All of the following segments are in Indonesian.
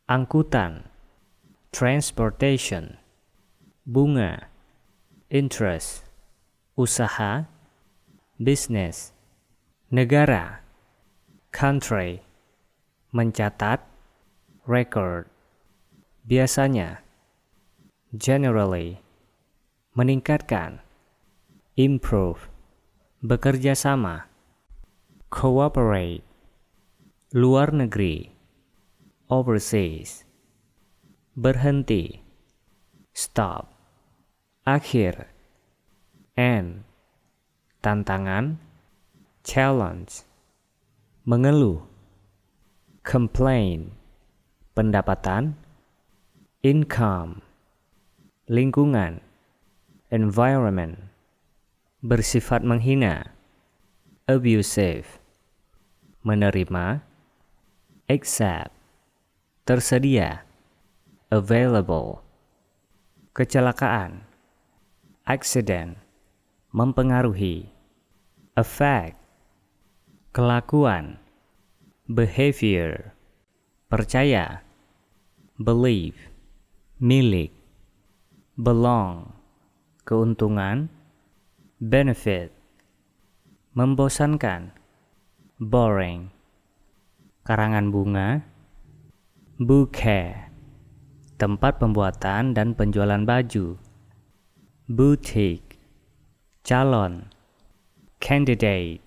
angkutan, transportation, bunga, interest, usaha, business, negara, country, mencatat, record, biasanya, generally, meningkatkan, improve, bekerja sama, cooperate, luar negeri, overseas, berhenti, stop, akhir, end, tantangan, challenge, mengeluh, complain, pendapatan, income, lingkungan, environment, bersifat menghina, abusive, menerima, accept, tersedia, available, kecelakaan, accident, mempengaruhi, affect, kelakuan, behavior, percaya, believe, milik, belong, keuntungan, benefit, membosankan, boring, karangan bunga, bouquet, tempat pembuatan dan penjualan baju, boutique, calon, candidate,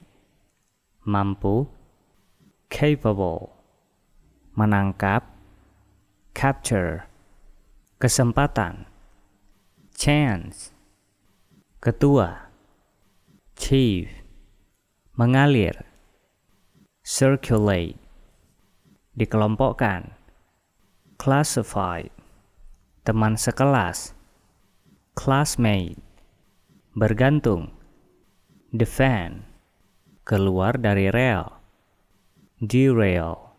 mampu, capable, menangkap, capture, kesempatan, chance, ketua, chief, mengalir, circulate, dikelompokkan, classified, teman sekelas, classmate, bergantung, defend, keluar dari rel, derail,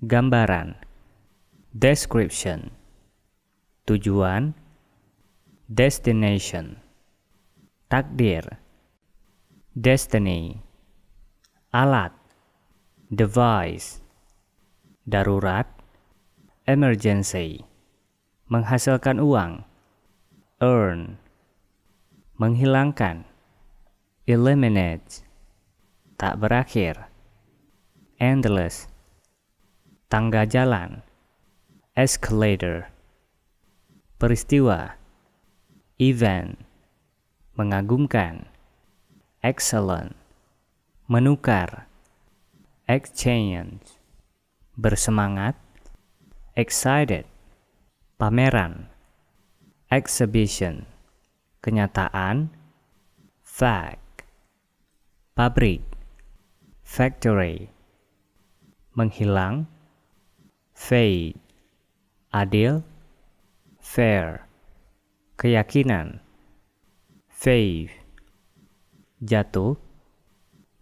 gambaran, description, tujuan, destination, takdir, destiny, alat, device, darurat, emergency, menghasilkan uang, earn, menghilangkan, eliminate, tak berakhir, endless, tangga jalan, escalator, peristiwa, event, mengagumkan, excellent, menukar, exchange, bersemangat, excited, pameran, exhibition, kenyataan, fact, pabrik, factory, menghilang, fade, adil, fair, keyakinan, faith, jatuh,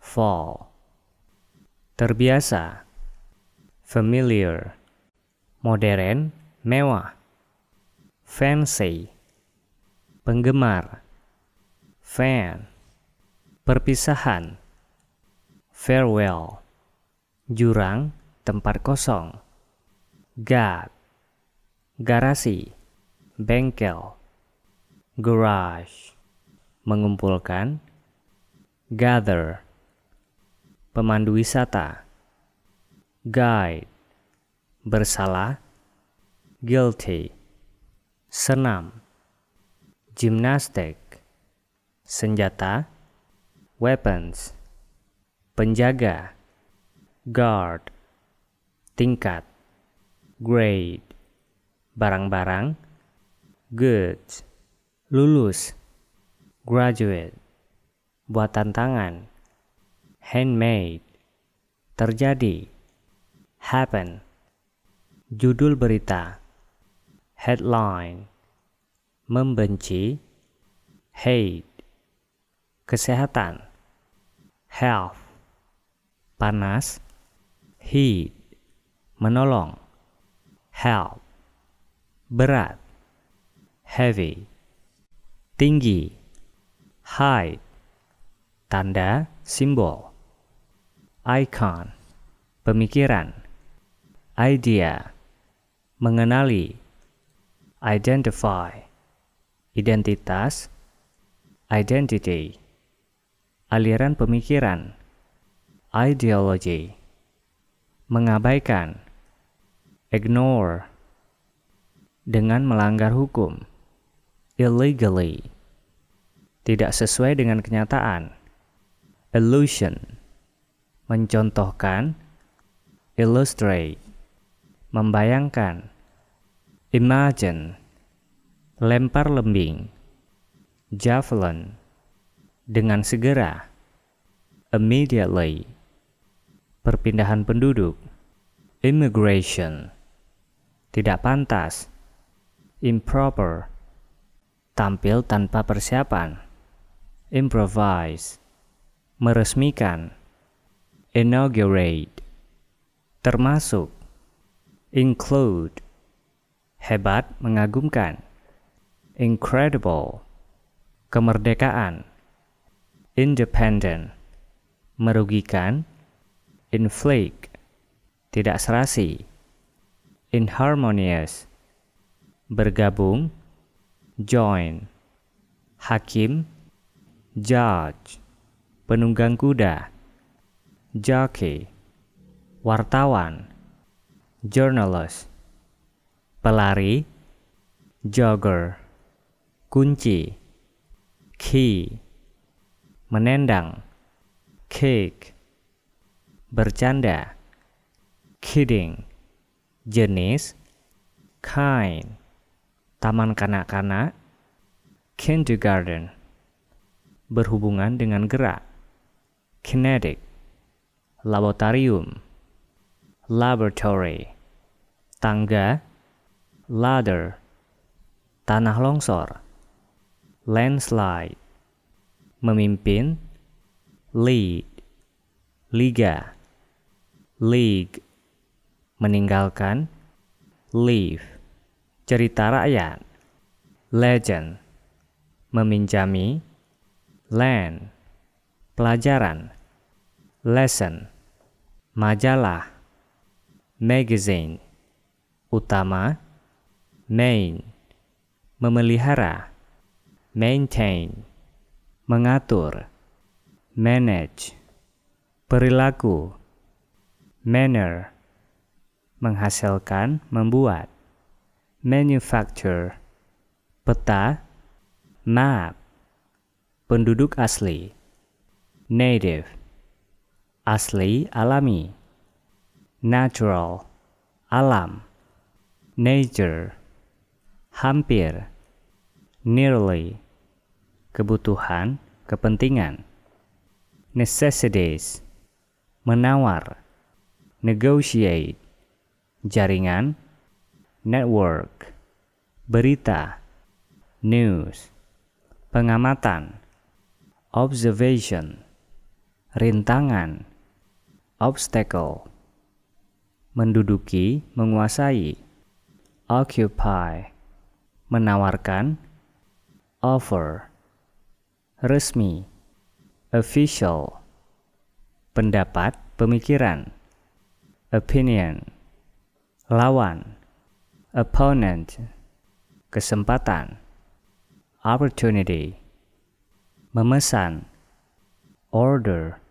fall, terbiasa, familiar, modern, mewah, fancy, penggemar, fan, perpisahan, farewell, jurang, tempat kosong, gap, garasi, bengkel, garage, mengumpulkan, gather, pemandu wisata, guide, bersalah, guilty, senam, gymnastic, senjata, weapons, penjaga, guard, tingkat, grade, barang-barang, goods, lulus, graduate, buatan tangan, handmade, terjadi, happen, judul berita, headline, membenci, hate, kesehatan, health, panas, heat, menolong, help, berat, heavy, tinggi, height, tanda, simbol, icon, pemikiran, idea, mengenali, identify, identitas, identity, aliran pemikiran, ideology, mengabaikan, ignore, dengan melanggar hukum, illegally, tidak sesuai dengan kenyataan, illusion, mencontohkan, illustrate, membayangkan, imagine, lempar lembing, javelin, dengan segera, immediately, perpindahan penduduk, immigration, tidak pantas, improper, tampil tanpa persiapan, improvise, meresmikan, inaugurate, termasuk, include, hebat mengagumkan, incredible, kemerdekaan, independent, merugikan, inflict, tidak serasi, inharmonious, bergabung, join, hakim, judge, penunggang kuda, jockey, wartawan, journalist, pelari, jogger, kunci, key, menendang, kick, bercanda, kidding, jenis, kind, taman kanak-kanak, kindergarten, berhubungan dengan gerak, kinetic, laboratorium, laboratory, tangga, ladder, tanah longsor, landslide, memimpin, lead, liga, league, meninggalkan, leave, cerita rakyat, legend, meminjami, land, pelajaran, lesson, majalah, magazine, utama, main, memelihara, maintain, mengatur, manage, perilaku, manner, menghasilkan, membuat, manufacture, peta, map, penduduk asli, native, asli alami, natural, alam, nature, hampir, nearly, kebutuhan, kepentingan, necessities, menawar, negotiate, jaringan, network, berita, news, pengamatan, observation, rintangan, obstacle, menduduki, menguasai, occupy, menawarkan, offer, resmi, official, pendapat, pemikiran, opinion, lawan, opponent, kesempatan, opportunity, memesan, order,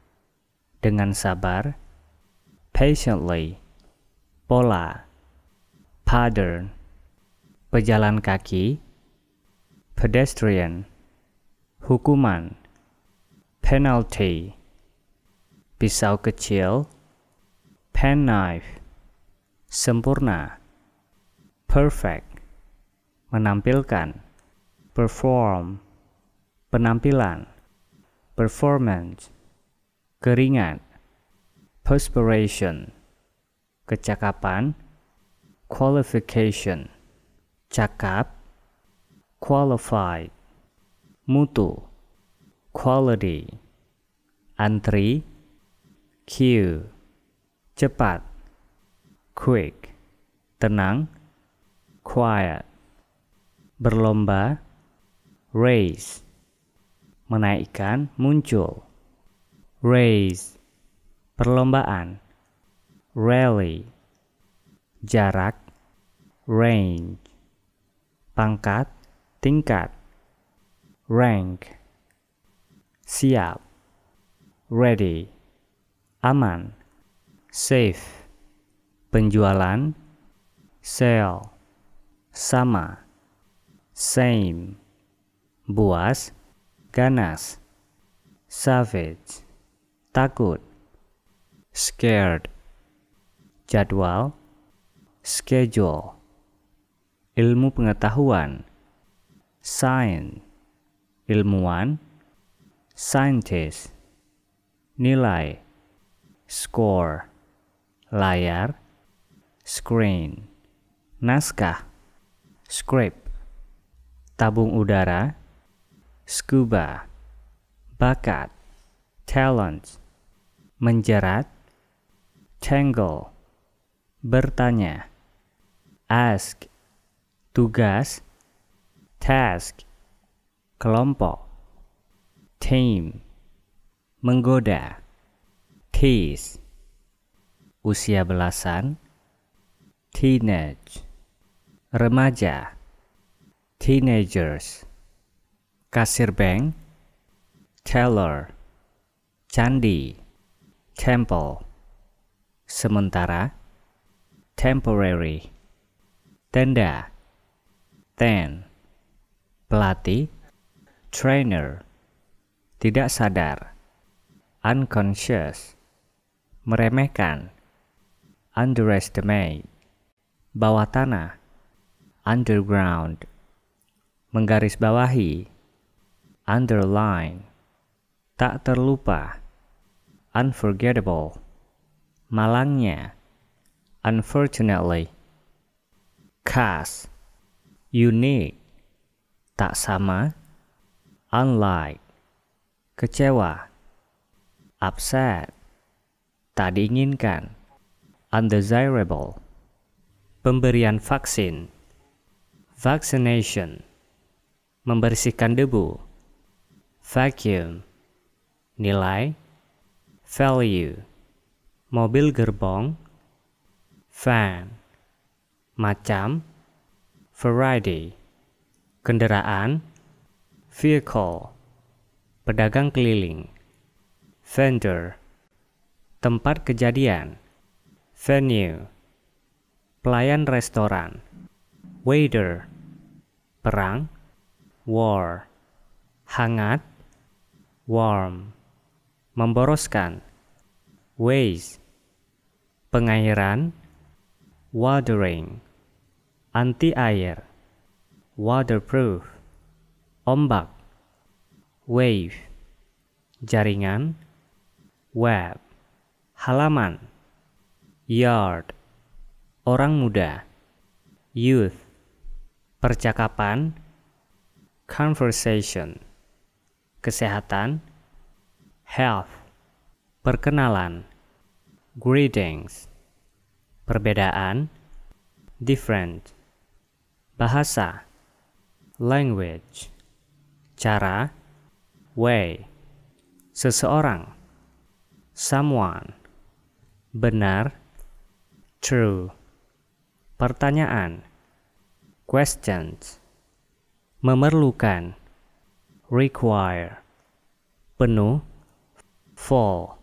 dengan sabar, patiently, pola, pattern, pejalan kaki, pedestrian, hukuman, penalty, pisau kecil, penknife, sempurna, perfect, menampilkan, perform, penampilan, performance, keringat, perspiration, kecakapan, qualification, cakap, qualified, mutu, quality, antri, queue, cepat, quick, tenang, quiet, berlomba, race, menaikkan, muncul, race, perlombaan, rally, jarak, range, pangkat, tingkat, rank, siap, ready, aman, safe, penjualan, sell, sama, same, buas, ganas, savage, takut, scared, jadwal, schedule, ilmu pengetahuan, science, ilmuwan, scientist, nilai, score, layar, screen, naskah, script, tabung udara, scuba, bakat, talent, menjerat, tangle, bertanya, ask, tugas, task, kelompok, team, menggoda, tease, usia belasan, teenage, remaja, teenagers, kasir bank, teller, candi, temple, sementara, temporary, tenda, tent, pelatih, trainer, tidak sadar, unconscious, meremehkan, underestimate, bawah tanah, underground, menggarisbawahi, underline, tak terlupa, unforgettable, malangnya, unfortunately, khas, unique, tak sama, unlike, kecewa, upset, tak diinginkan, undesirable, pemberian vaksin, vaccination, membersihkan debu, vacuum, nilai, value, mobil gerbong, van, macam, variety, kendaraan, vehicle, pedagang keliling, vendor, tempat kejadian, venue, pelayan restoran, waiter, perang, war, hangat, warm, memboroskan, waste, pengairan, watering, anti air, waterproof, ombak, wave, jaringan, web, halaman, yard, orang muda, youth, percakapan, conversation, kesehatan, health, perkenalan, greetings, perbedaan, different, bahasa, language, cara, way, seseorang, someone, benar, true, pertanyaan, questions, memerlukan, require, penuh, full,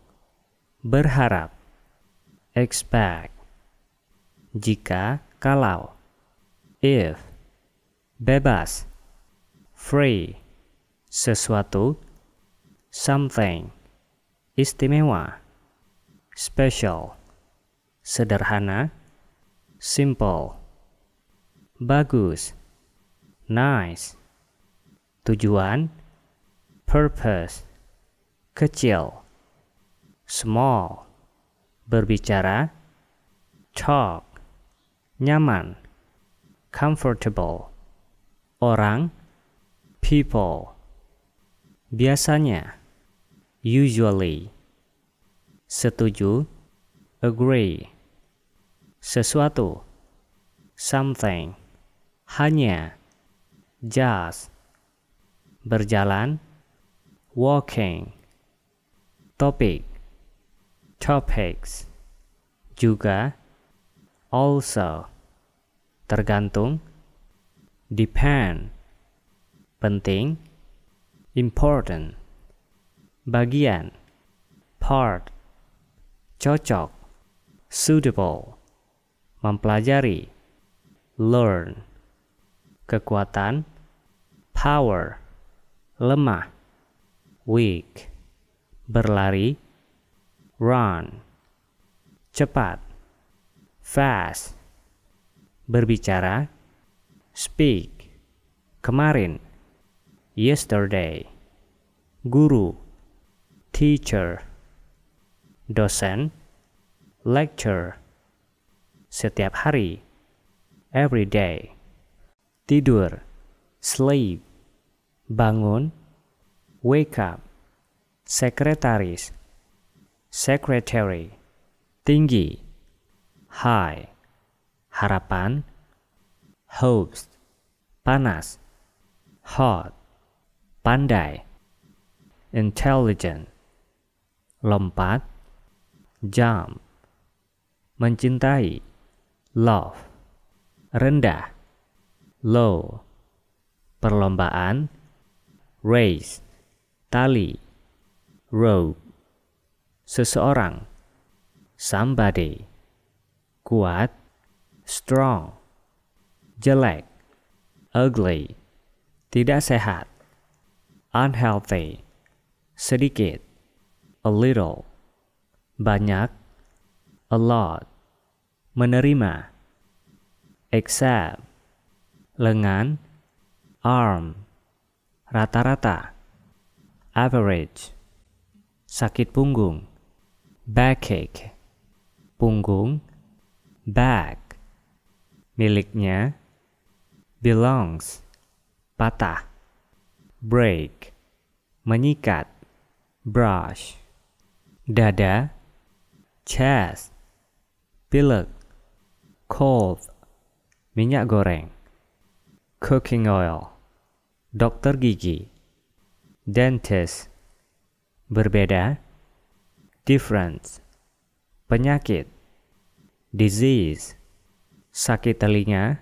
berharap, expect, jika, kalau, if, bebas, free, sesuatu, something, istimewa, special, sederhana, simple, bagus, nice, tujuan, purpose, kecil, small, berbicara, talk, nyaman, comfortable, orang, people, biasanya, usually, setuju, agree, sesuatu, something, hanya, just, berjalan, walking, topik, topics, juga, also, tergantung, depend, penting, important, bagian, part, cocok, suitable, mempelajari, learn, kekuatan, power, lemah, weak, berlari, run, cepat, fast, berbicara, speak, kemarin, yesterday, guru, teacher, dosen, lecture, setiap hari, every day, tidur, sleep, bangun, wake up, sekretaris, secretary, tinggi, high, harapan, hopes, panas, hot, pandai, intelligent, lompat, jump, mencintai, love, rendah, low, perlombaan, race, tali, rope, seseorang, somebody, kuat, strong, jelek, ugly, tidak sehat, unhealthy, sedikit, a little, banyak, a lot, menerima, accept, lengan, arm, rata-rata, average, sakit punggung, backache, punggung, back, miliknya, belongs, patah, break, menyikat, brush, dada, chest, pilek, cold, minyak goreng, cooking oil, dokter gigi, dentist, berbeda, difference, penyakit, disease, sakit telinga,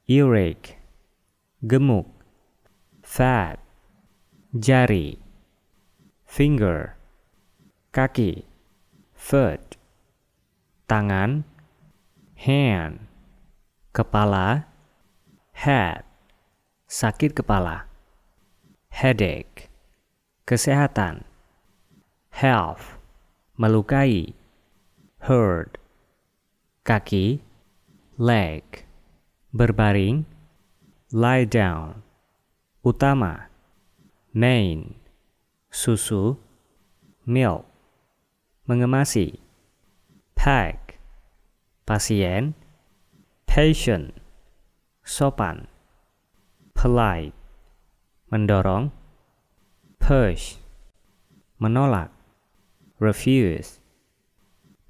earache, gemuk, fat, jari, finger, kaki, foot, tangan, hand, kepala, head, sakit kepala, headache, kesehatan, health, melukai, hurt, kaki, leg, berbaring, lie down, utama, main, susu, milk, mengemasi, pack, pasien, patient, sopan, polite, mendorong, push, menolak, refuse,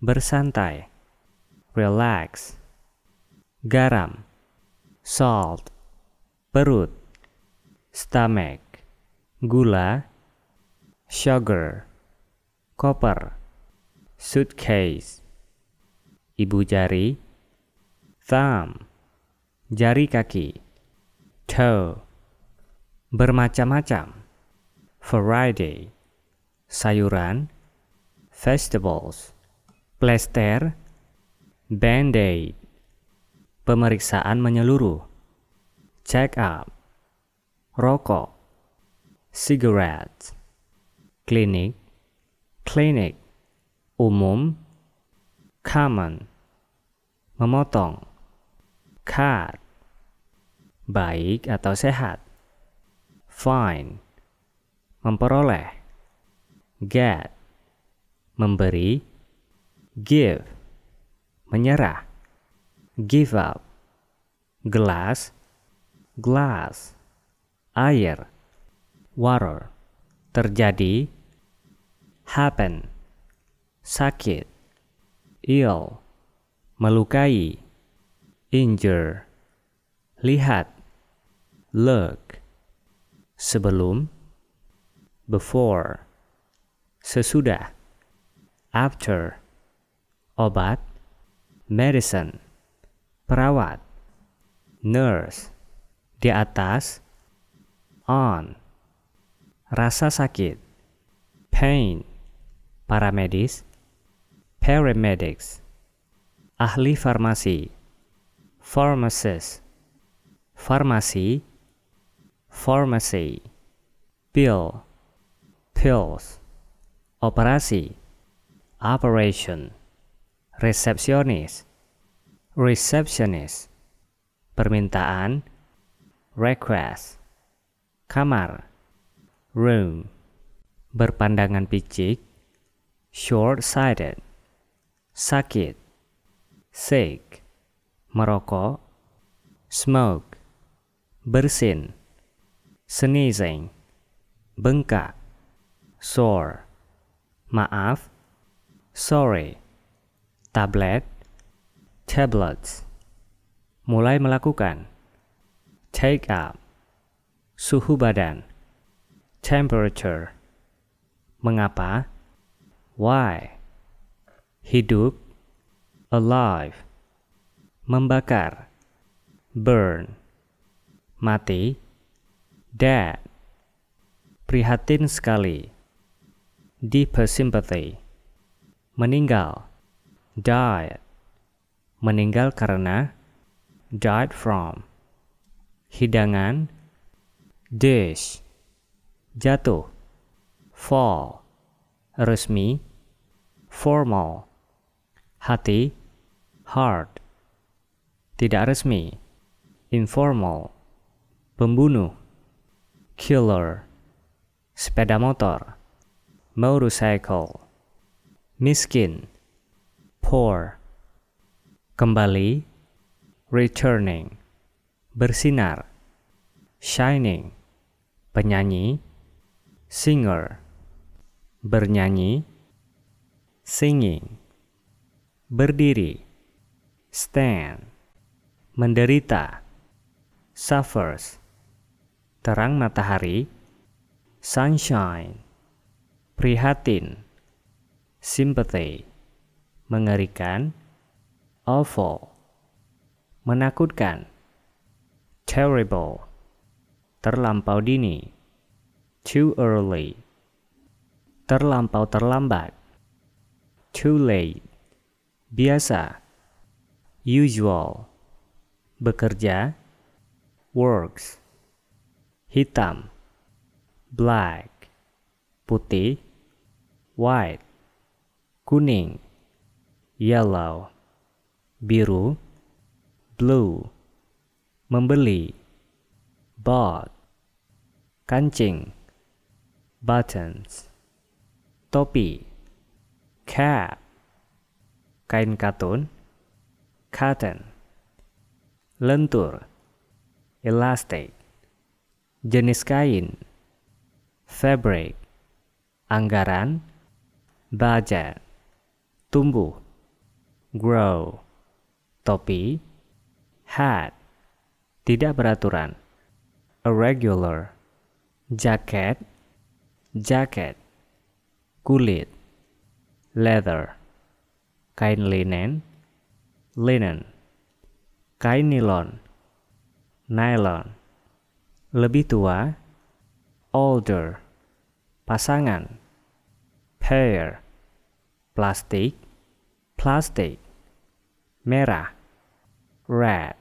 bersantai, relax, garam, salt, perut, stomach, gula, sugar, koper, suitcase, ibu jari, thumb, jari kaki, toe, bermacam-macam, variety, sayuran, vegetables, plester, band-aid, pemeriksaan menyeluruh, check up, rokok, cigarettes, klinik, clinic, umum, common, memotong, cut, baik atau sehat, fine, memperoleh, get, memberi, give, menyerah, give up, gelas, glass, air, water, terjadi, happen, sakit, ill, melukai, injure, lihat, look, sebelum, before, sesudah, after, obat, medicine, perawat, nurse, di atas, on, rasa sakit, pain, paramedis, paramedics, ahli farmasi, pharmacist, farmasi, pharmacy, pill, pills, operasi, operation, resepsionis, receptionist, permintaan, request, kamar, room, berpandangan picik, short-sighted, sakit, sick, merokok, smoke, bersin, sneezing, bengkak, sore, maaf, sorry, tablet, tablets, mulai melakukan, take up, suhu badan, temperature, mengapa, why, hidup, alive, membakar, burn, mati, dead, prihatin sekali, deeper sympathy, meninggal, died, meninggal karena, died from, hidangan, dish, jatuh, fall, resmi, formal, hati, heart, tidak resmi, informal, pembunuh, killer, sepeda motor, motorcycle, miskin, poor, kembali, returning, bersinar, shining, penyanyi, singer, bernyanyi, singing, berdiri, stand, menderita, suffers, terang matahari, sunshine, prihatin, sympathy, mengerikan, awful, menakutkan, terrible, terlampau dini, too early, terlampau terlambat, too late, biasa, usual, bekerja, works, hitam, black, putih, white, kuning, yellow, biru, blue, membeli, bought, kancing, buttons, topi, cap, kain katun, cotton, lentur, elastic, jenis kain, fabric, anggaran, budget, tumbuh, grow, topi, hat, tidak beraturan, irregular, jaket, jacket, kulit, leather, kain linen, linen, kain nilon, nylon, lebih tua, older, pasangan, pair, plastik, plastic, merah, red,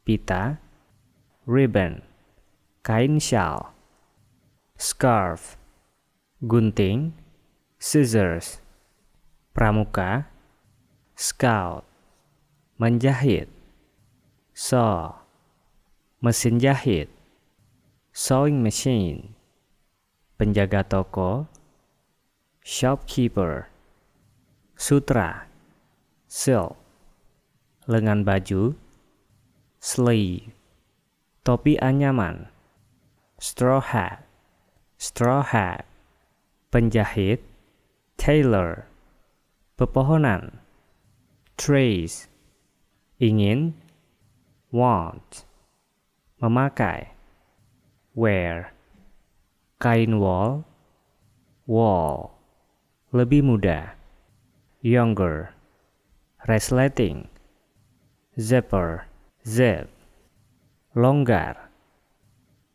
pita, ribbon, kain shawl, scarf, gunting, scissors, pramuka, scout, menjahit, saw, mesin jahit, sewing machine, penjaga toko, shopkeeper, sutra, silk, lengan baju, sleeve, topi anyaman, straw hat, penjahit, tailor, pepohonan, trace, ingin, want, memakai, wear, kain wol, wall, lebih muda, younger, resleting, zipper, zip, longgar,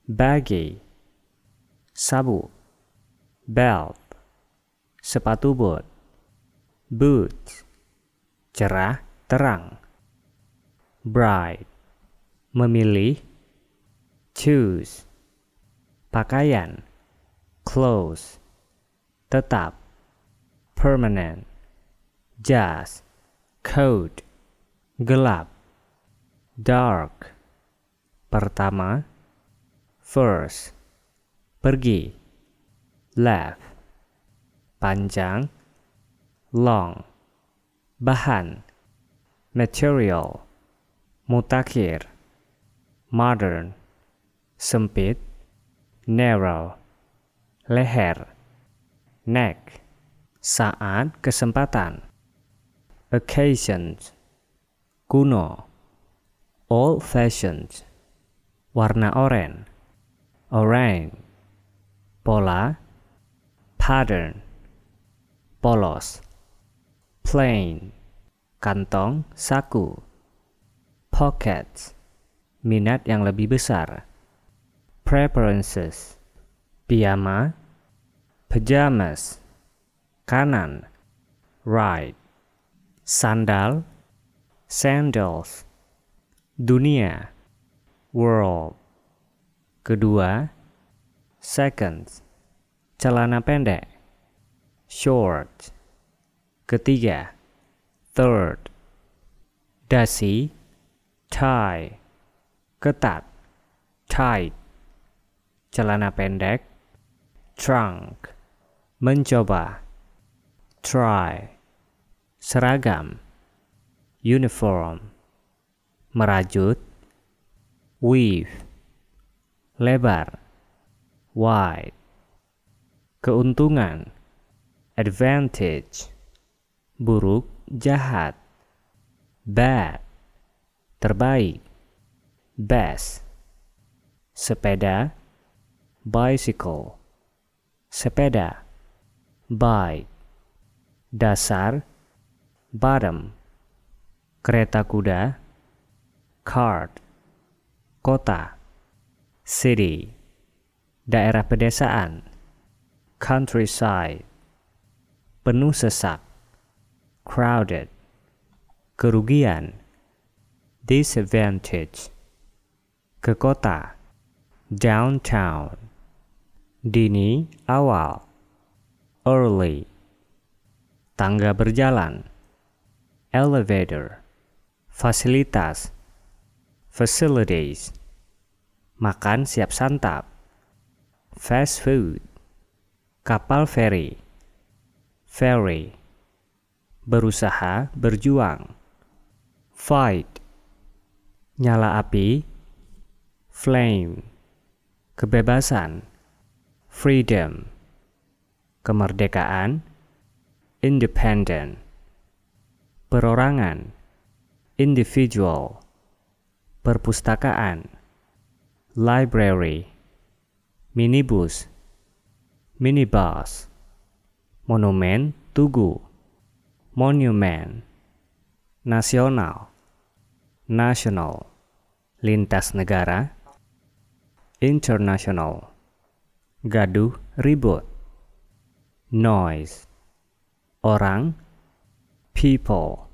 baggy, sabuk, belt, sepatu bot, boots, cerah, terang, bright, memilih, choose, pakaian, clothes, tetap, permanent, jas, coat, gelap, dark, pertama, first, pergi, left, panjang, long, bahan, material, mutakhir, modern, sempit, narrow, leher, neck, saat, kesempatan, occasions, kuno, old-fashioned, warna oranye, orange, pola, pattern, polos, plain, kantong, saku, pockets, minat yang lebih besar, preferences, piyama, pajamas, kanan, right, sandal, sandals, dunia, world, kedua, seconds, celana pendek, short, ketiga, third, dasi, tie, ketat, tight, celana pendek, trunk, mencoba, try, seragam, uniform, merajut, weave, lebar, wide, keuntungan, advantage, buruk, jahat, bad, terbaik, best, sepeda, bicycle, sepeda, bike, dasar, bottom, kereta kuda, cart, kota, city, daerah pedesaan, countryside, penuh sesak, crowded, kerugian, disadvantage, ke kota, downtown, dini, awal, early, tangga berjalan, elevator, fasilitas, facilities, makan siap santap, fast food, kapal feri, ferry, berusaha, berjuang, fight, nyala api, flame, kebebasan, freedom, kemerdekaan, independent, perorangan, individual, perpustakaan, library, minibus, minibus, monumen, tugu, monument, nasional, national, lintas negara, international, gaduh, ribut, noise, orang, people,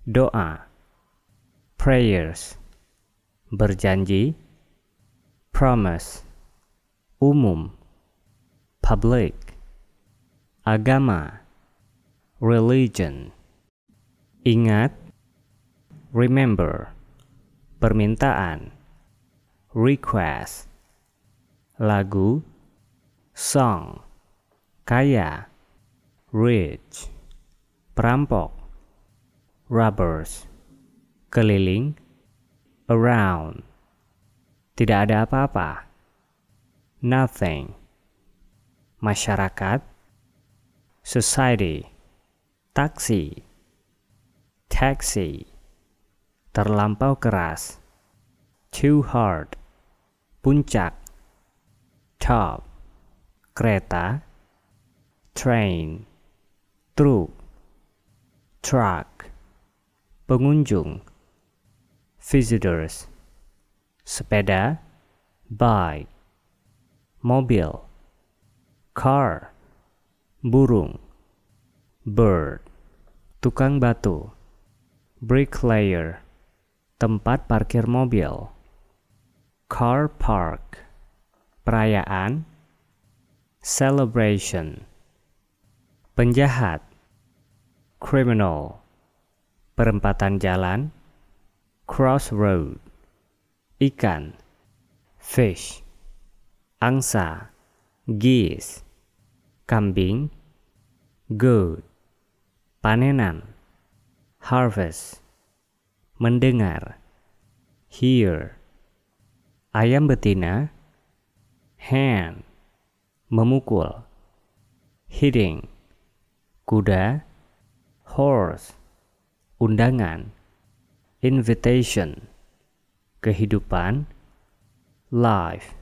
doa, prayers, berjanji, promise, umum, public, agama, religion, ingat, remember, permintaan, request, lagu, song, kaya, rich, perampok, robbers, keliling, around, tidak ada apa-apa, nothing, masyarakat, society, taksi, taxi, terlampau keras, too hard, puncak, top, kereta, train, truk, truck, pengunjung, visitors, sepeda, bike, mobil, car, burung, bird, tukang batu, bricklayer, tempat parkir mobil, car park, perayaan, celebration, penjahat, criminal, perempatan jalan, crossroad, ikan, fish, angsa, geese, kambing, goat, panenan, harvest, mendengar, hear, ayam betina, hen, memukul, hitting, kuda, horse, undangan, invitation, kehidupan, life,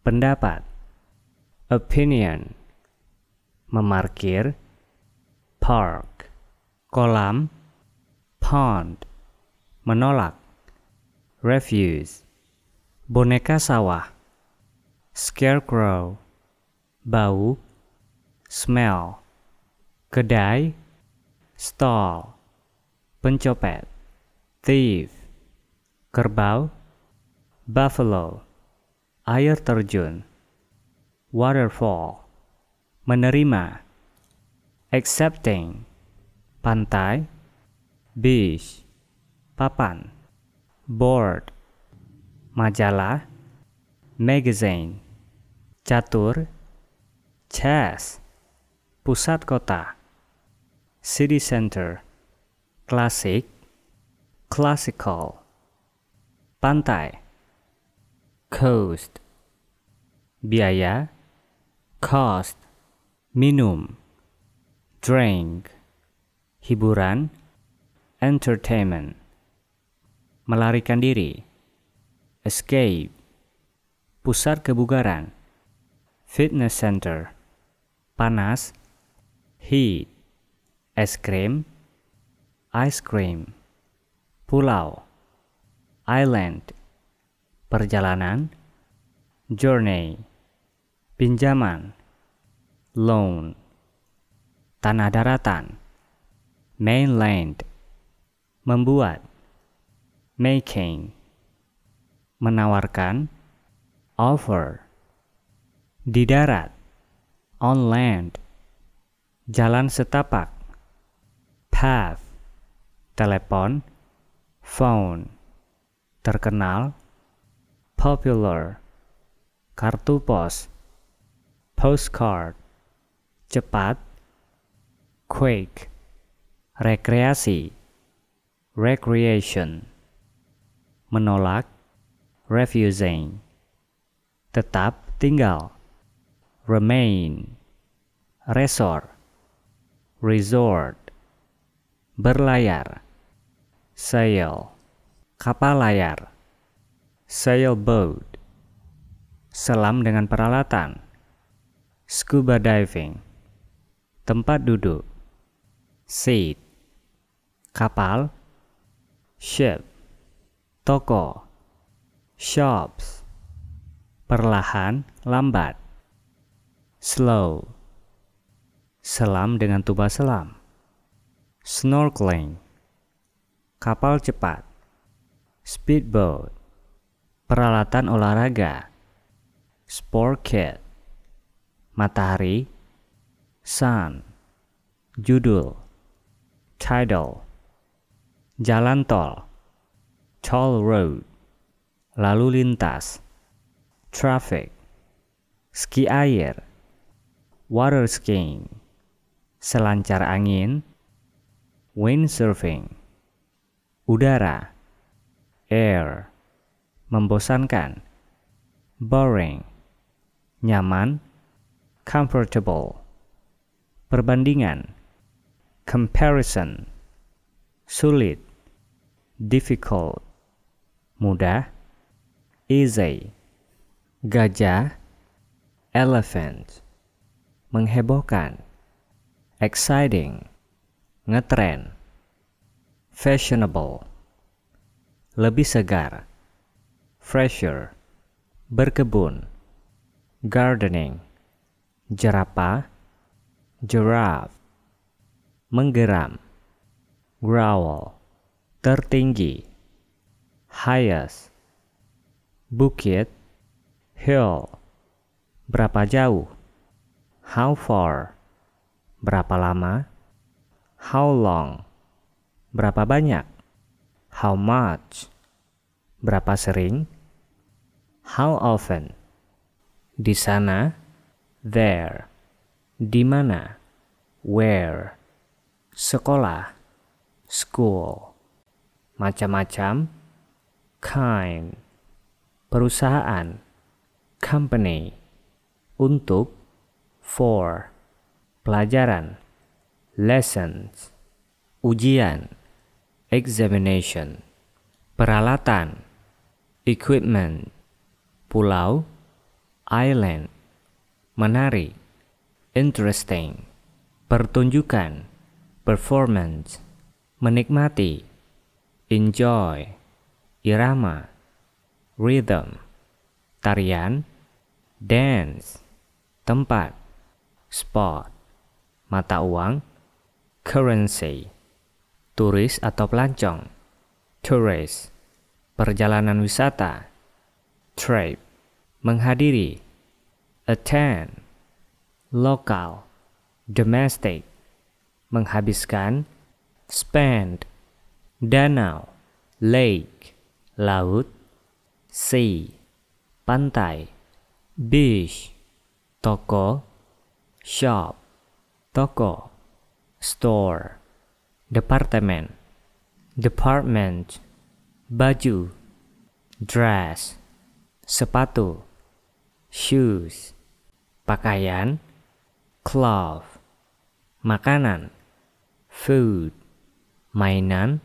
pendapat, opinion, memarkir, park, kolam, pond, menolak, refuse, boneka sawah, scarecrow, bau, smell, kedai, stall, pencopet, thief, kerbau, buffalo, air terjun, waterfall, menerima, accepting, pantai, beach, papan, board, majalah, magazine, catur, chess, pusat kota, city center, klasik, classical, pantai, coast, biaya, cost, minum, drink, hiburan, entertainment, melarikan diri, escape, pusat kebugaran, fitness center, panas, heat, es krim, ice cream, pulau, island, perjalanan, journey, pinjaman, loan, tanah daratan, mainland, membuat, making, menawarkan, offer, di darat, on land, jalan setapak, path, telepon, phone, terkenal, popular, kartu pos, postcard, cepat, quick, rekreasi, recreation, menolak, refusing, tetap tinggal, remain, resort, resort, berlayar, sail, kapal layar, sailboat, selam dengan peralatan, scuba diving, tempat duduk, seat, kapal, ship, toko, shops, perlahan, lambat, slow, selam dengan tuba selam, snorkeling, kapal cepat, speedboat, peralatan olahraga, sport kit, matahari, sun, judul, tidal, jalan tol, toll road, lalu lintas, traffic, ski air, water skiing, selancar angin, windsurfing, udara, air, membosankan, boring, nyaman, comfortable, perbandingan, comparison, sulit, difficult, mudah, easy, gajah, elephant, menghebohkan, exciting, ngetren, fashionable, lebih segar, Treasure, berkebun. Gardening, jerapah, giraffe. Menggeram, growl, tertinggi. Highest, bukit, hill. Berapa jauh? How far? Berapa lama? How long? Berapa banyak? How much? Berapa sering? How often? Di sana, there. Di mana? Where. Sekolah, school. Macam-macam, kind. Perusahaan, company. Untuk, for. Pelajaran, lessons. Ujian, examination. Peralatan, equipment. Pulau, island. Menarik, interesting. Pertunjukan, performance. Menikmati, enjoy. Irama, rhythm. Tarian, dance. Tempat, spot. Mata uang, currency. Turis atau pelancong, tourist. Perjalanan wisata, trip. Menghadiri, attend. Lokal, domestic. Menghabiskan, spend. Danau, lake. Laut, sea. Pantai, beach. Toko, shop. Toko, store. Departemen, department. Baju, dress. Sepatu, shoes. Pakaian, cloth. Makanan, food. Mainan,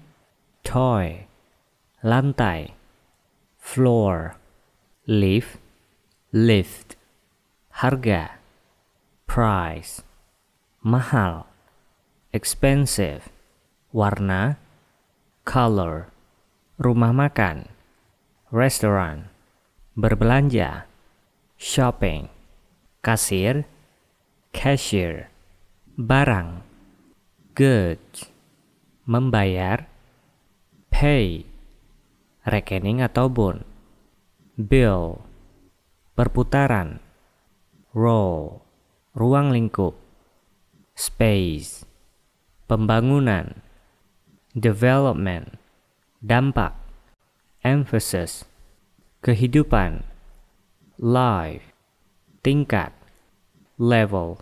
toy. Lantai, floor. Lift, lift. Harga, price. Mahal, expensive. Warna, color. Rumah makan, restaurant. Berbelanja, shopping. Kasir, cashier. Barang, goods. Membayar, pay. Rekening atau bon, bill. Perputaran, roll. Ruang lingkup, space. Pembangunan, development. Dampak, emphasis. Kehidupan, life. Tingkat, level.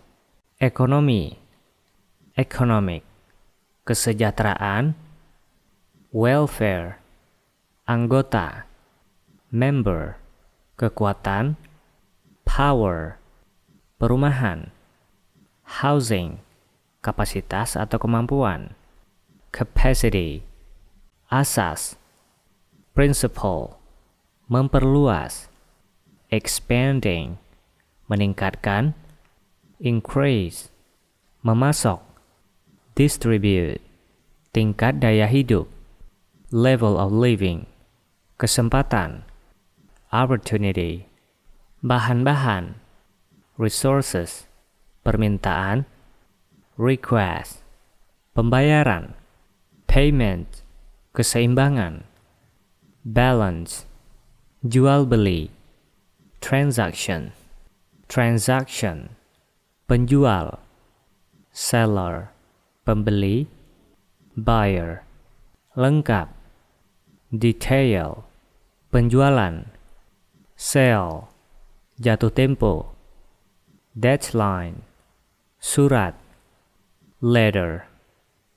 Ekonomi, economic. Kesejahteraan, welfare. Anggota, member. Kekuatan, power. Perumahan, housing. Kapasitas atau kemampuan, capacity. Asas, principle. Memperluas, expanding. Meningkatkan, increase. Memasok, distribute. Tingkat daya hidup, level of living. Kesempatan, opportunity. Bahan-bahan, resources. Permintaan, request. Pembayaran, payment. Keseimbangan, balance. Jual beli, transaction. Transaction, penjual. Seller, pembeli. Buyer, lengkap. Detail, penjualan. Sale, jatuh tempo. Deadline, surat. Letter,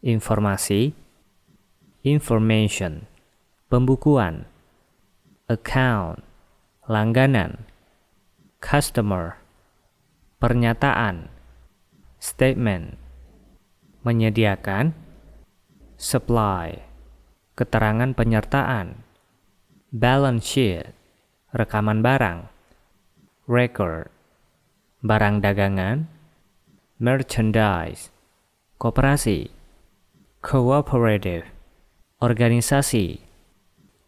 informasi. Information, pembukuan. Account, langganan. Customer, pernyataan. Statement, menyediakan. Supply, keterangan penyertaan. Balance sheet, rekaman barang. Record, barang dagangan. Merchandise, koperasi. Cooperative, organisasi.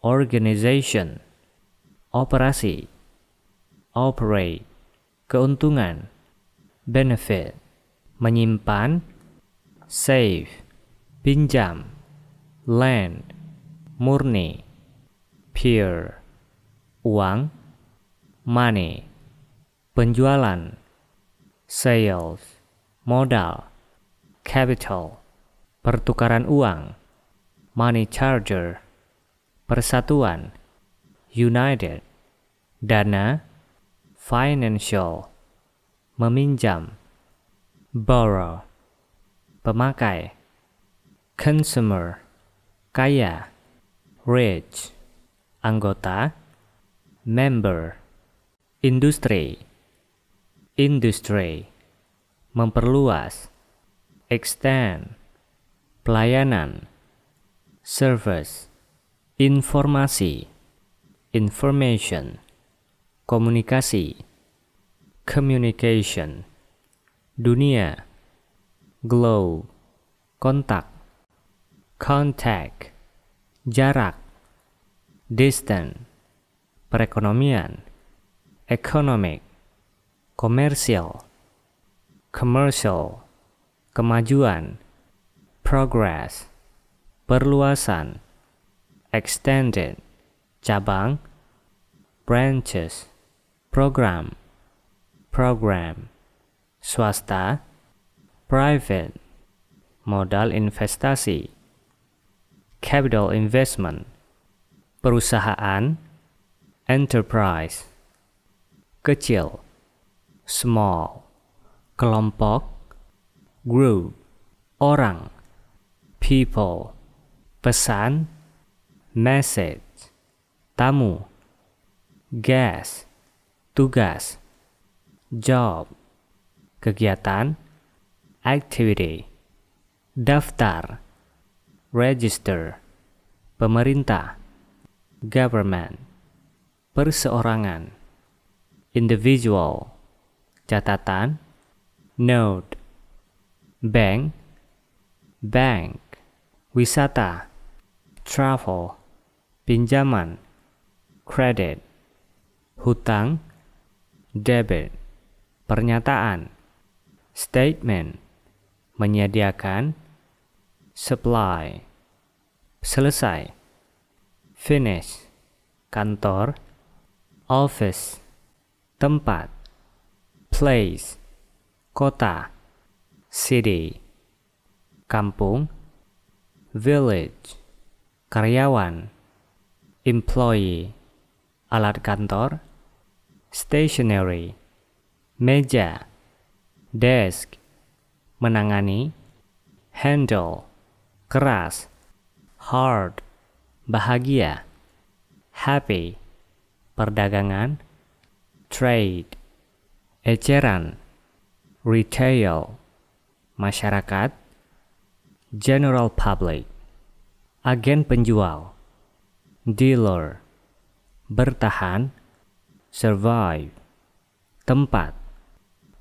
Organization, operasi, operate, keuntungan, benefit, menyimpan, save, pinjam, lend, murni, pure, uang, money, penjualan, sales, modal, capital, pertukaran uang, money charger, persatuan, united, dana, financial, meminjam, borrow, pemakai, consumer, kaya, rich, anggota, member, industri, industry, memperluas, extend, pelayanan, service, informasi, information, komunikasi, communication, dunia, globe, kontak, contact, jarak, distant, perekonomian, economic, komersial, commercial, kemajuan, progress, perluasan, extended, cabang, branches, program, swasta, private, modal investasi, capital investment, perusahaan, enterprise, kecil, small, kelompok, group, orang, people, pesan, message, tamu, gas, tugas, job, kegiatan, activity, daftar, register, pemerintah, government, perseorangan, individual, catatan, note, bank, wisata, travel, pinjaman, credit, hutang, debit, pernyataan, statement, menyediakan, supply, selesai, finish, kantor, office, tempat, place, kota, city, kampung, village, karyawan, employee, alat kantor, stationery, meja, desk, menangani, handle, keras, hard, bahagia, happy, perdagangan, trade, eceran, retail, masyarakat, general public, agen penjual, dealer, bertahan, survive, tempat,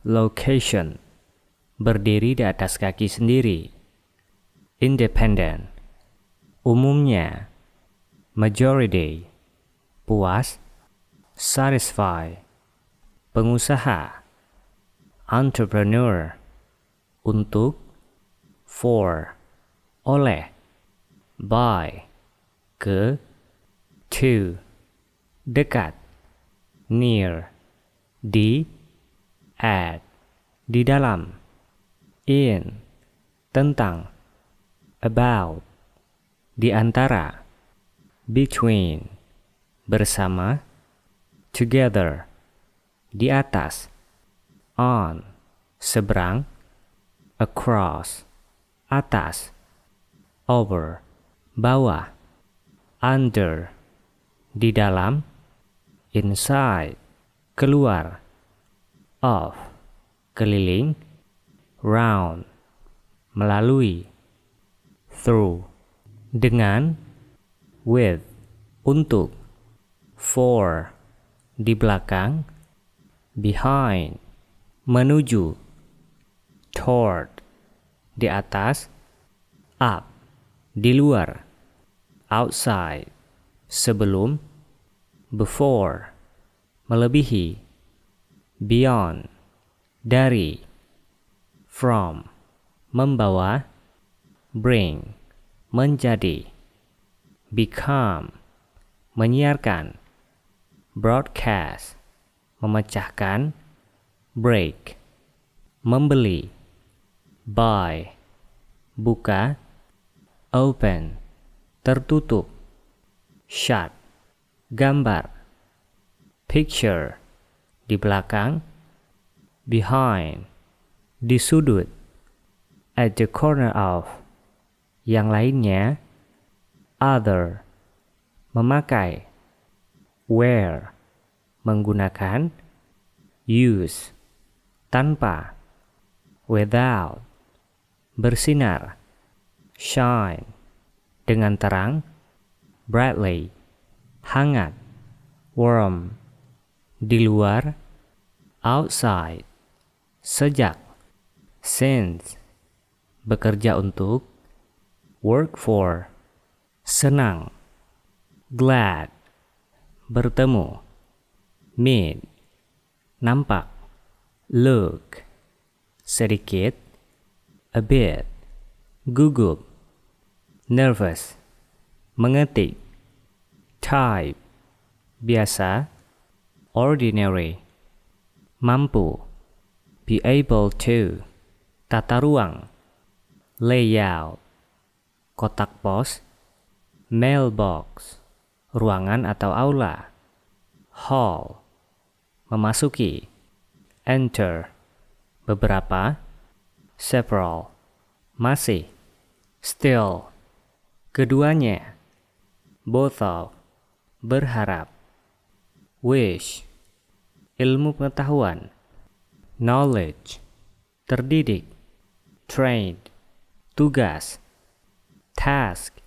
location, berdiri di atas kaki sendiri, independent, umumnya, majority, puas, satisfy, pengusaha, entrepreneur, untuk, for, oleh, by, ke, to, dekat, near, di, at, di dalam, in, tentang, about, di antara, between, bersama, together, di atas, on, seberang, across, atas, over, bawah, under, di dalam, inside, keluar, off, keliling, round, melalui, through, dengan, with, untuk, for, di belakang, behind, menuju, toward, di atas, up, di luar, outside, sebelum, before, melebihi, beyond, dari, from, membawa, bring, menjadi, become, menyiarkan, broadcast, memecahkan, break, membeli, buy, buka, open, tertutup, shut, gambar, picture, di belakang, behind, di sudut, at the corner of, yang lainnya, other, memakai, wear, menggunakan, use, tanpa, without, bersinar, shine, dengan terang, brightly, hangat, warm, di luar, outside, sejak, since, bekerja untuk, work for, senang, glad, bertemu, meet, nampak, look, sedikit, a bit, gugup, nervous, mengetik, type, biasa, ordinary, mampu, be able to, tata ruang, layout, kotak pos, mailbox, ruangan atau aula, hall, memasuki, enter, beberapa, several, masih, still, keduanya, both of, berharap, wish, ilmu pengetahuan, knowledge, terdidik, trained, tugas, task,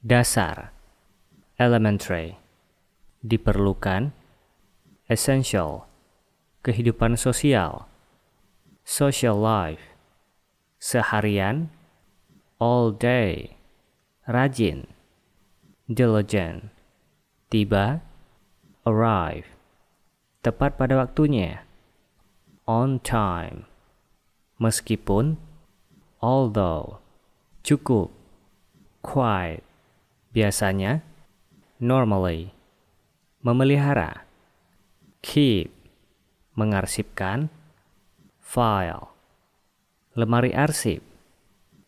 dasar, elementary, diperlukan, essential, kehidupan sosial, social life, seharian, all day, rajin, diligent, tiba, arrive, tepat pada waktunya, on time, meskipun, although, cukup, quite, biasanya, normally, memelihara, keep, mengarsipkan, file, lemari arsip,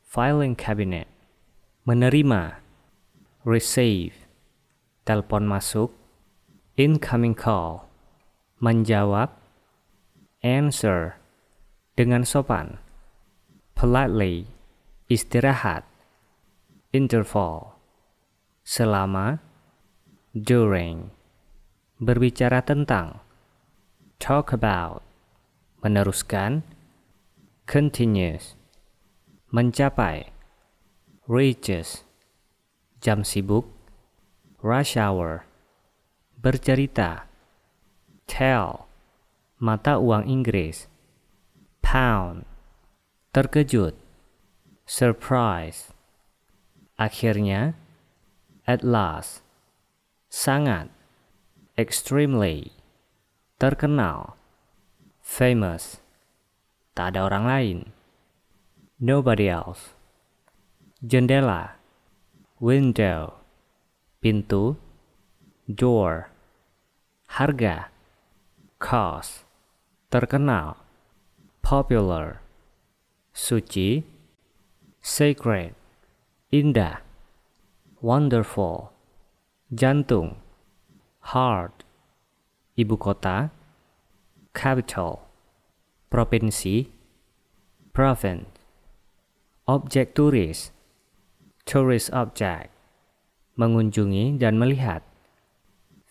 filing cabinet, menerima, receive, telepon masuk, incoming call, menjawab, answer, dengan sopan, politely, istirahat, interval, selama, during, berbicara tentang, talk about, meneruskan, continuous, mencapai, reaches, jam sibuk, rush hour, bercerita, tell, mata uang Inggris, pound, terkejut, surprise, akhirnya, at last, sangat, extremely, terkenal, famous, tak ada orang lain, nobody else, jendela, window, pintu, door, harga, cost, terkenal, popular, suci, sacred, indah, wonderful, jantung, heart, ibu kota, capital, provinsi, province, objek turis, tourist object, mengunjungi dan melihat,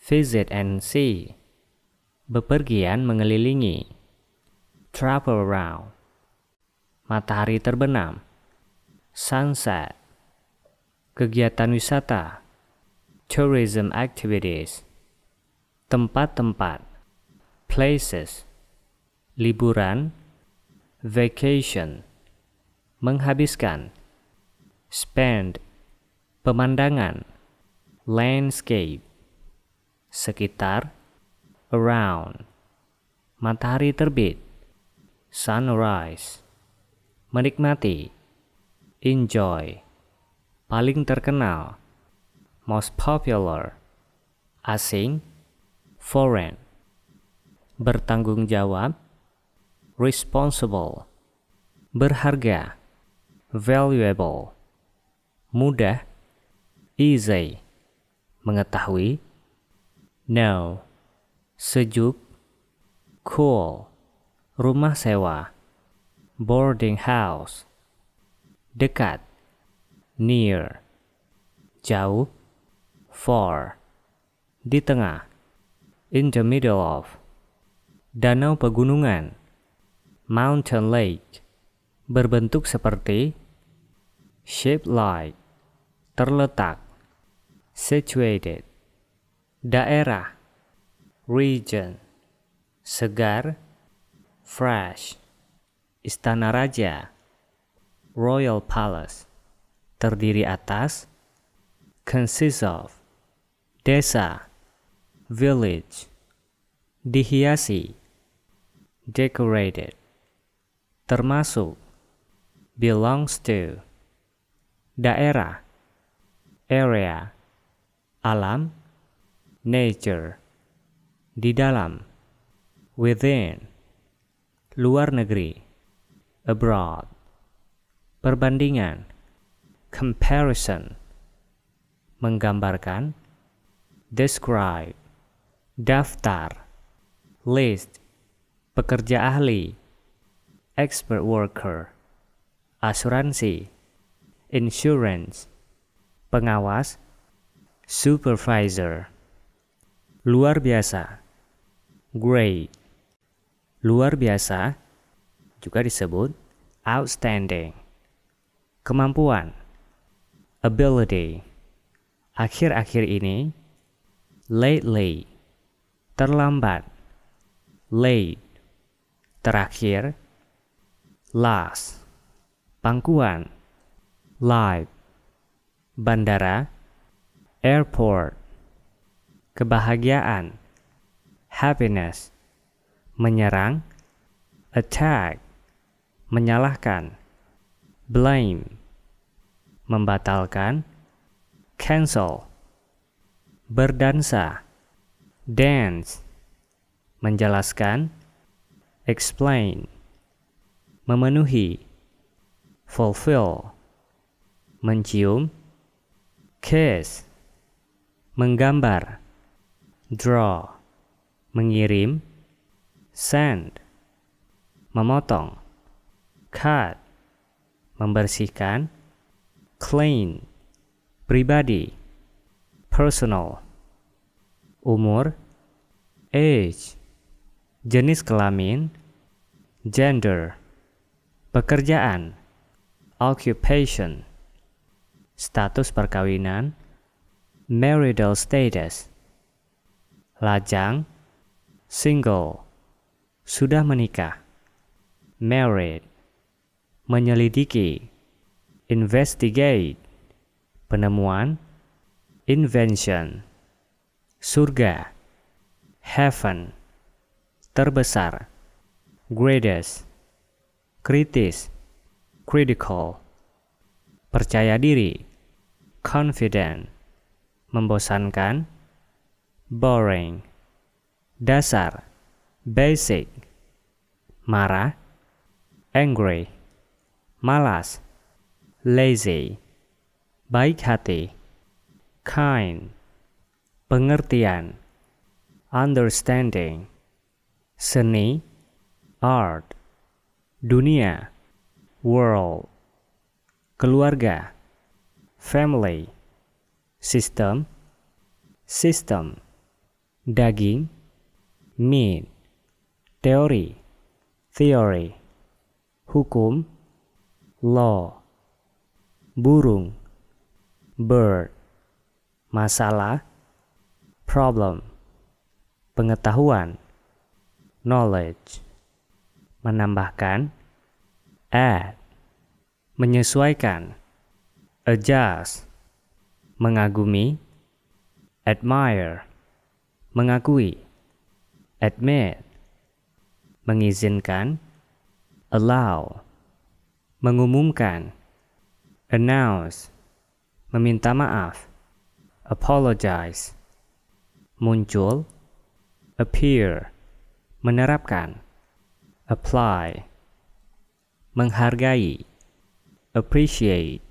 visit and see, bepergian mengelilingi, travel around, matahari terbenam, sunset, kegiatan wisata, tourism activities, tempat-tempat, places, liburan, vacation, menghabiskan, spend, pemandangan, landscape, sekitar, around, matahari terbit, sunrise, menikmati, enjoy, paling terkenal, most popular, asing, foreign, bertanggung jawab, responsible, berharga, valuable, mudah, easy, mengetahui, know, sejuk, cool, rumah sewa, boarding house, dekat, near, jauh, far, di tengah, in the middle of, danau pegunungan, mountain lake, berbentuk seperti, shaped like, terletak, situated, daerah, region, segar, fresh, istana raja, royal palace, terdiri atas, consists of, desa, village, dihiasi, decorated, termasuk, belongs to, daerah, area, alam, nature, di dalam, within, luar negeri, abroad, perbandingan, comparison, menggambarkan, describe, daftar, list, pekerja ahli, expert worker, asuransi, insurance, pengawas, supervisor, luar biasa, great, luar biasa juga disebut outstanding, kemampuan, ability, akhir-akhir ini, lately, terlambat, late, terakhir, last, pangkuan, live, bandara, airport, kebahagiaan, happiness, menyerang, attack, menyalahkan, blame, membatalkan, cancel, berdansa, dance, menjelaskan, explain, memenuhi, fulfill, mencium, kiss, menggambar, draw, mengirim, send, memotong, cut, membersihkan, clean, pribadi, personal, umur, age, jenis kelamin, gender, pekerjaan, occupation, status perkawinan, marital status, lajang, single, sudah menikah, married, menyelidiki, investigate, penemuan, invention, surga, heaven, terbesar, greatest, kritis, critical, percaya diri, confident, membosankan, boring, dasar, basic, marah, angry, malas, lazy, baik hati, kind, pengertian, understanding, seni, art, dunia, world, keluarga, family, system, system, daging, meat, teori, theory, hukum, law, burung, bird, masalah, problem, pengetahuan, knowledge, menambahkan, add, menyesuaikan, adjust, mengagumi, admire, mengakui, admit, mengizinkan, allow, mengumumkan, announce, meminta maaf, apologize, muncul, appear, menerapkan, apply, menghargai, appreciate,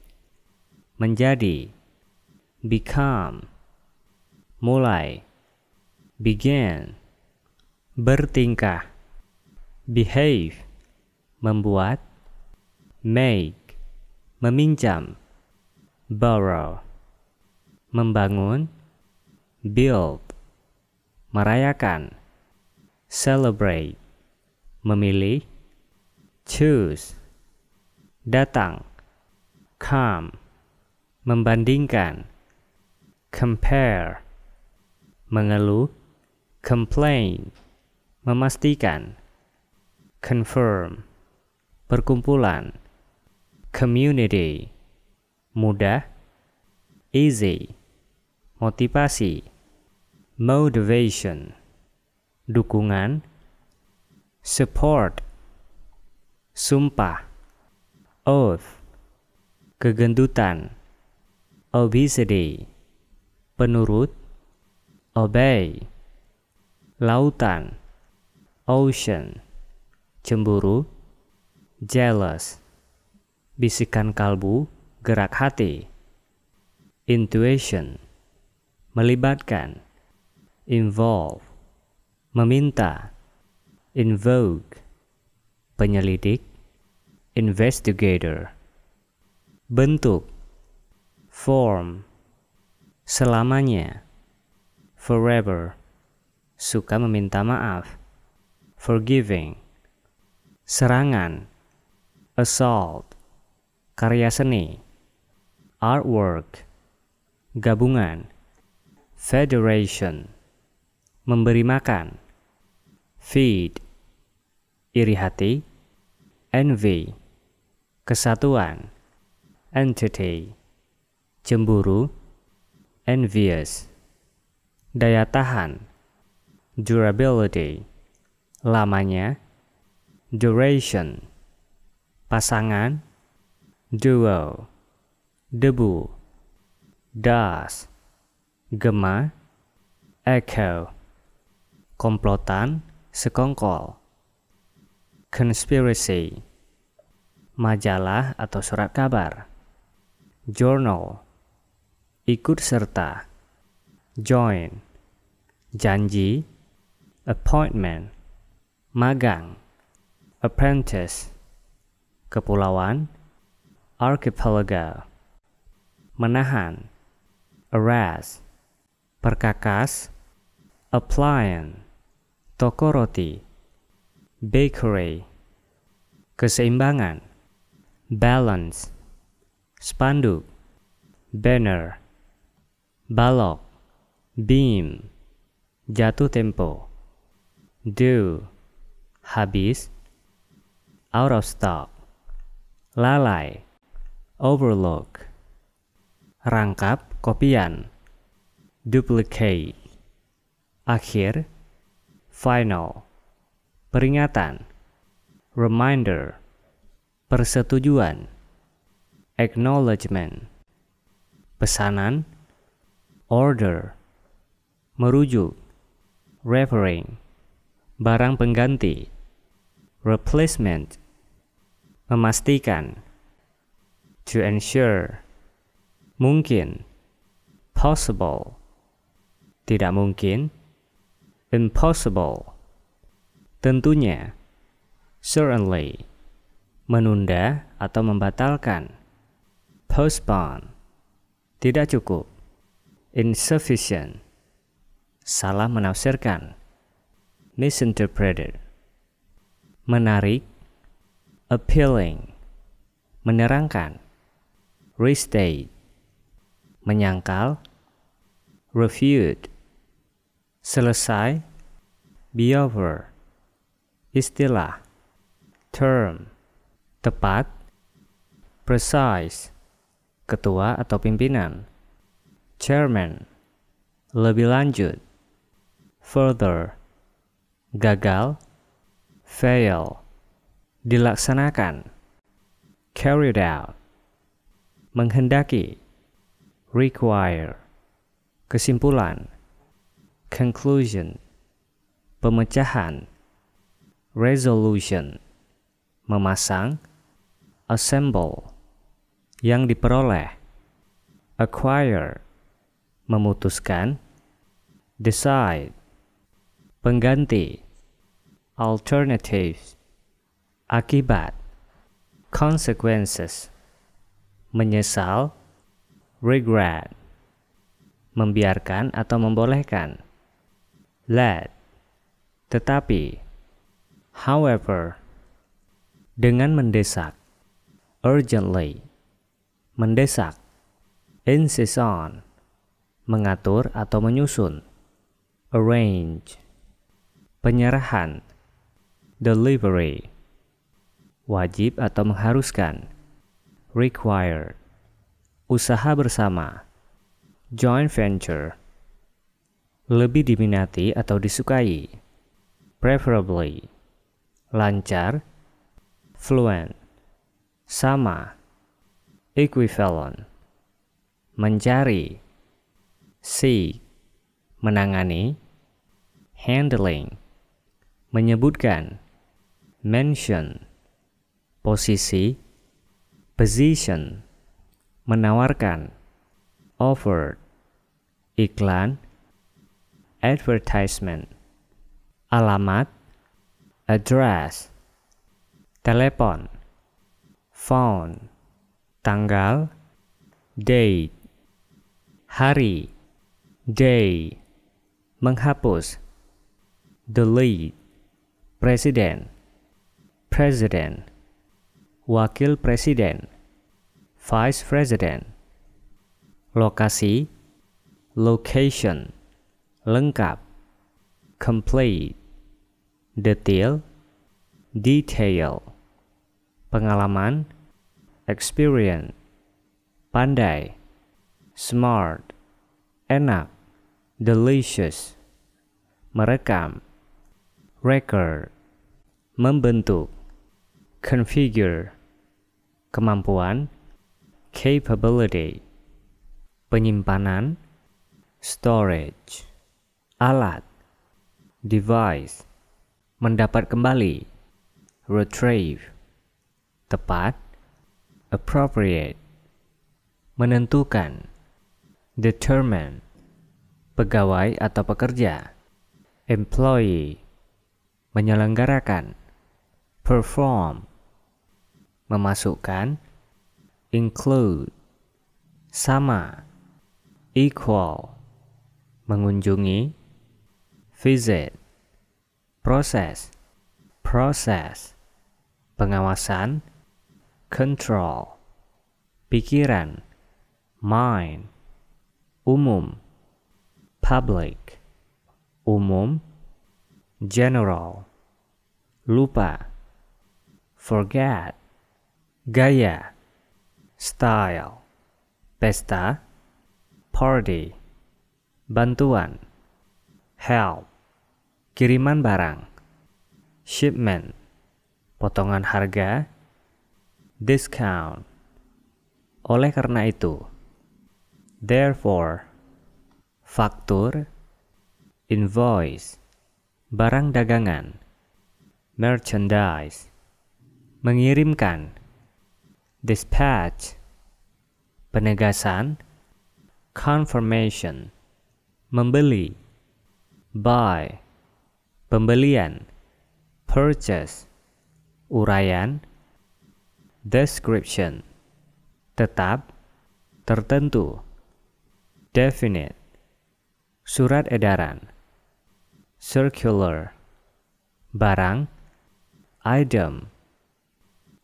menjadi, become, mulai, begin, bertingkah, behave, membuat, make, meminjam, borrow, membangun, build, merayakan, celebrate, memilih, choose, datang, come, membandingkan, compare, mengeluh, complain, memastikan, confirm, perkumpulan, community, mudah, easy, motivasi, motivation, dukungan, support, sumpah, oath, kegendutan, obesity, penurut, obey, lautan, ocean, cemburu, jealous, bisikan kalbu, gerak hati, intuition, melibatkan, involve, meminta, invoke, penyelidik, investigator, bentuk, form, selamanya, forever, suka meminta maaf, forgiving, serangan, assault, karya seni, artwork, gabungan, federation, memberi makan, feed, iri hati, envy, kesatuan, entity, cemburu, envious, daya tahan, durability, lamanya, duration, pasangan, duo, debu, dust, gema, echo, komplotan, sekongkol, conspiracy, majalah atau surat kabar, journal, ikut serta, join, janji, appointment, magang, apprentice, kepulauan, archipelago, menahan, arrest, perkakas, appliance, toko roti, bakery, keseimbangan, balance, spanduk, banner, balok, beam, jatuh tempo, due, habis, out of stock, lalai, overlook, rangkap, kopian, duplicate, akhir, final, peringatan, reminder, persetujuan, acknowledgement, pesanan, order, merujuk, referring, barang pengganti, replacement, memastikan, to ensure, mungkin, possible, tidak mungkin, impossible, tentunya, certainly, menunda atau membatalkan, postpone, tidak cukup, insufficient, salah menafsirkan, misinterpreted, menarik, appealing, menerangkan, restate, menyangkal, refute, selesai, be over, istilah, term, tepat, precise, ketua atau pimpinan, chairman, lebih lanjut, further, gagal, fail, dilaksanakan, carried out, menghendaki, require, kesimpulan, conclusion, pemecahan, resolution, memasang, assemble, yang diperoleh, acquire, memutuskan, decide, pengganti, alternatives, akibat, consequences, menyesal, regret, membiarkan atau membolehkan, let, tetapi, however, dengan mendesak, urgently, mendesak, insist on, mengatur atau menyusun, arrange, penyerahan, delivery, wajib atau mengharuskan, required, usaha bersama, joint venture, lebih diminati atau disukai, preferably, lancar, fluent, sama, equivalent, mencari, seek, menangani, handling, menyebutkan, mention, posisi, position, menawarkan, offered, iklan, advertisement, alamat, address, telepon, phone, tanggal, date, hari, day, menghapus, delete, presiden, president, wakil presiden, vice president, lokasi, location, lengkap, complete, detail, detail, pengalaman, experience, pandai, smart, enak, delicious, merekam, record, membentuk, configure, kemampuan, capability, penyimpanan, storage, alat, device, mendapat kembali, retrieve, tepat, appropriate, menentukan, determine, pegawai atau pekerja, employee, menyelenggarakan, perform, memasukkan, include, sama, equal, mengunjungi, visit, proses, process, pengawasan, control, pikiran, mind, umum, public, umum, general, lupa, forget, gaya, style, pesta, party, bantuan, help, kiriman barang, shipment, potongan harga, discount. Oleh karena itu, therefore, faktur, invoice, barang dagangan, merchandise, mengirimkan, dispatch, penegasan, confirmation, membeli, buy, pembelian, purchase, uraian, description, tetap, tertentu, definite, surat edaran, circular, barang, item,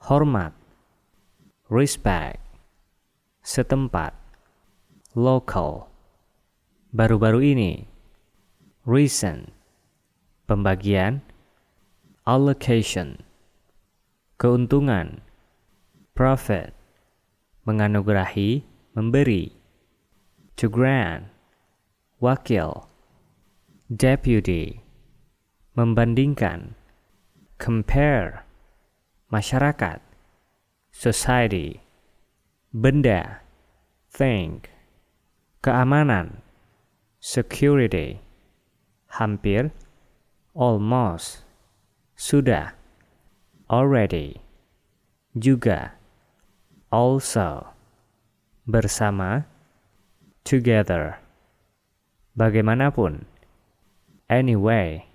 hormat, respect, setempat, local, baru-baru ini, recent, pembagian, allocation, keuntungan, profit, menganugerahi, memberi, to grant, wakil, deputy, membandingkan, compare, masyarakat, society, benda, thing, keamanan, security, hampir, almost, sudah, already, juga, also, bersama, together, bagaimanapun, anyway,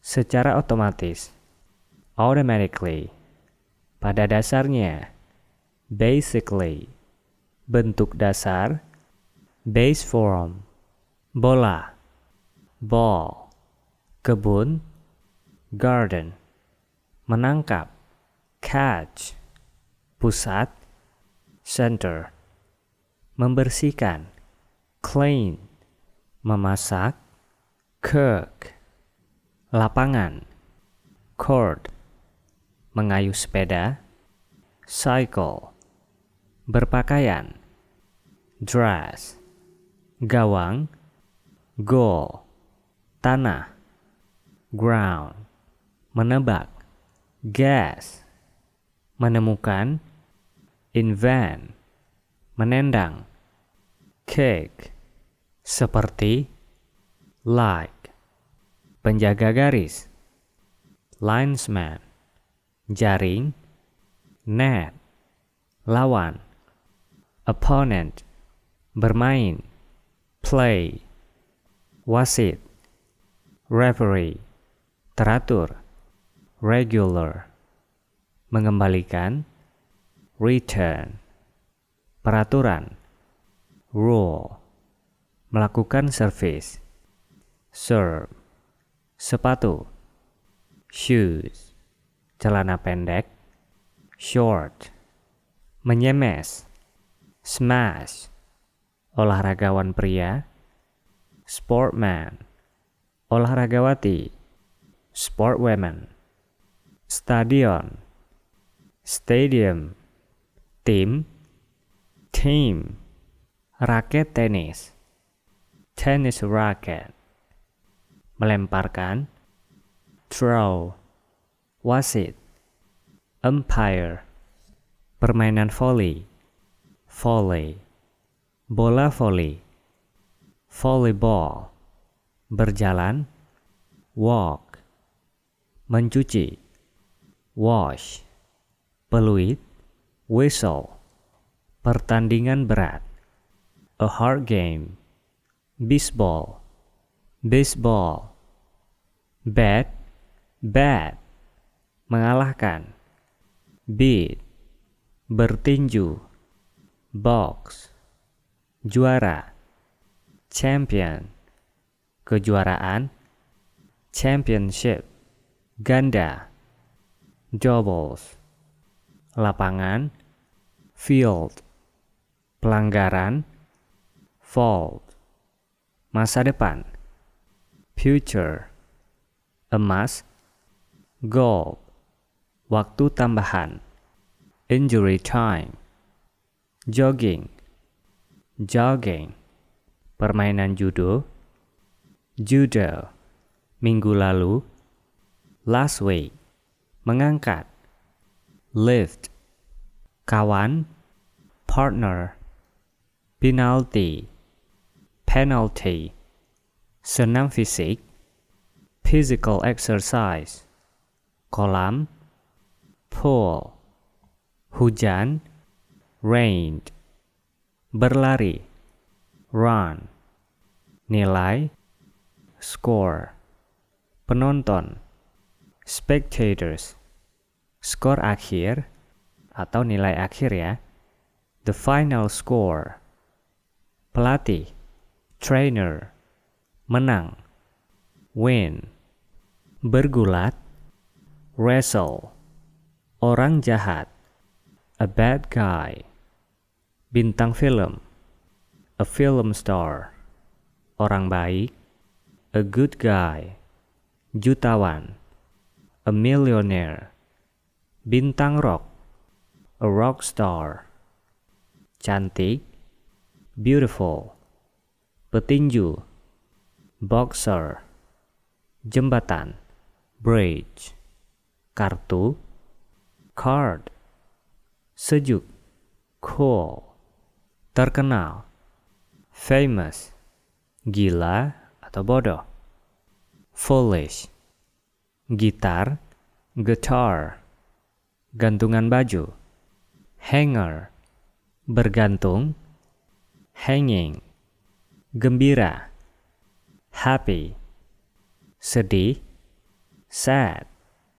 secara otomatis, automatically, pada dasarnya, basically, bentuk dasar, base form, bola, ball, kebun, garden, menangkap, catch, pusat, center, membersihkan, clean, memasak, cook, lapangan, court, mengayuh sepeda, cycle, berpakaian, dress, gawang, goal, tanah, ground, menebak, guess, menemukan, invent, menendang, kick, seperti, like, penjaga garis, linesman, jaring, net, lawan, opponent, bermain, play, wasit, referee, teratur, regular, mengembalikan, return, peraturan, rule, melakukan service, serve, sepatu, shoes, celana pendek, short, menyemes, smash, olahragawan pria, sportman, olahragawati, sportwoman, stadion, stadium, tim, team, raket tenis, tennis racket, melemparkan, throw, wasit, umpire, permainan volley, volley, bola volley, volleyball, berjalan, walk, mencuci, wash, peluit, whistle, pertandingan berat, a hard game, baseball, baseball, bat, bat, mengalahkan, beat, bertinju, box, juara, champion, kejuaraan, championship, ganda, doubles, lapangan, field, pelanggaran, fault, masa depan, future, emas, gold, waktu tambahan, injury time, jogging, jogging, permainan judo, judo, minggu lalu, last week, mengangkat, lift, kawan, partner, penalty, penalty, senam fisik, physical exercise, kolam, pool, hujan, rained, berlari, run, nilai, score, penonton, spectators, skor akhir atau nilai akhir ya, the final score, pelatih, trainer, menang, win, bergulat, wrestle, orang jahat, a bad guy, bintang film, a film star, orang baik, a good guy, jutawan, a millionaire, bintang rock, a rock star, cantik, beautiful, petinju, boxer, jembatan, bridge, kartu, card, sejuk, cool, terkenal, famous, gila atau bodoh, foolish, gitar, guitar, gantungan baju, hanger, bergantung, hanging, gembira, happy, sedih, sad,